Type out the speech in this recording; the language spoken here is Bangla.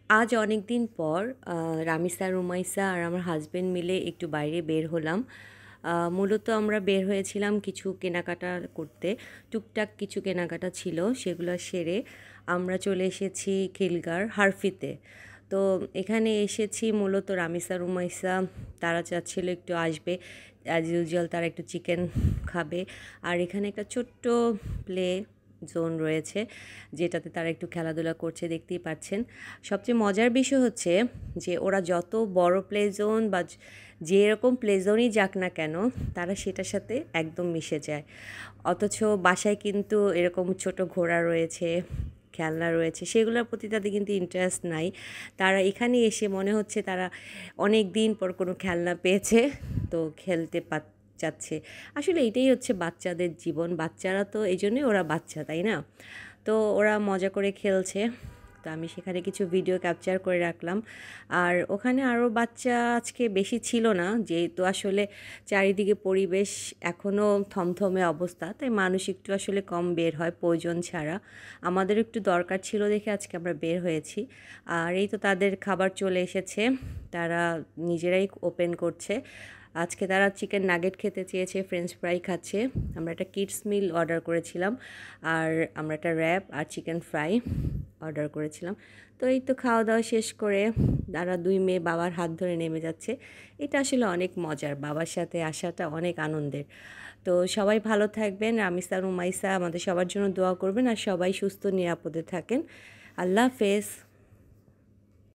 আজ অনেক দিন পর রামিসা, রুমাইসা আর আমার হাসব্যান্ড মিলে একটু বাইরে বের হলাম। মূলত আমরা বের হয়েছিলাম কিছু কেনাকাটা করতে। টুকটাক কিছু কেনাকাটা ছিল, সেগুলো সেরে আমরা চলে এসেছি খিলগাঁর হারফিতে। তো এখানে এসেছি মূলত রামিসা, রুমাইসা তারা চাচ্ছিল একটু আসবে, অ্যাজ ইউজুয়াল তারা একটু চিকেন খাবে। আর এখানে একটা ছোট্ট প্লে জোন রয়েছে, যেটাতে তারা একটু খেলাধুলা করছে, দেখতেই পাচ্ছেন। সবচেয়ে মজার বিষয় হচ্ছে যে ওরা যত বড় প্লে জোন বা যেরকম প্লে জোনই যাক না কেন, তারা সেটার সাথে একদম মিশে যায়। অথচ বাসায় কিন্তু এরকম ছোট ঘোড়া রয়েছে, খেলনা রয়েছে, সেগুলোর প্রতি তাদের কিন্তু ইন্টারেস্ট নাই। তারা এখানে এসে মনে হচ্ছে তারা অনেক দিন পর কোনো খেলনা পেয়েছে, তো খেলতে চাচ্ছে। আসলে এটাই হচ্ছে বাচ্চাদের জীবন, বাচ্চারা তো এই জন্যই ওরা বাচ্চা, তাই না? তো ওরা মজা করে খেলছে। তো আমি সেখানে কিছু ভিডিও ক্যাপচার করে রাখলাম। আর ওখানে আরও বাচ্চা আজকে বেশি ছিল না, যেহেতু আসলে চারিদিকে পরিবেশ এখনও থমথমে অবস্থা, তাই মানুষ একটু আসলে কম বের হয় প্রয়োজন ছাড়া। আমাদের একটু দরকার ছিল দেখে আজকে আমরা বের হয়েছি। আর এই তো তাদের খাবার চলে এসেছে, তারা নিজেরাই ওপেন করছে। আজকে তারা চিকেন নাগেট খেতে চেয়েছে, ফ্রেঞ্চ ফ্রাই খাচ্ছে। আমরা একটা কিডস মিল অর্ডার করেছিলাম, আর আমরা একটা র্যাপ আর চিকেন ফ্রাই অর্ডার করেছিলাম। তো এই তো খাওয়া দাওয়া শেষ করে তারা দুই মেয়ে বাবার হাত ধরে নেমে যাচ্ছে। এটা আসলে অনেক মজার, বাবার সাথে আসাটা অনেক আনন্দের। তো সবাই ভালো থাকবেন, রামিসা, রুমাইসা আমাদের সবার জন্য দোয়া করবেন, আর সবাই সুস্থ নিরাপদে থাকেন। আল্লাহ হাফেজ।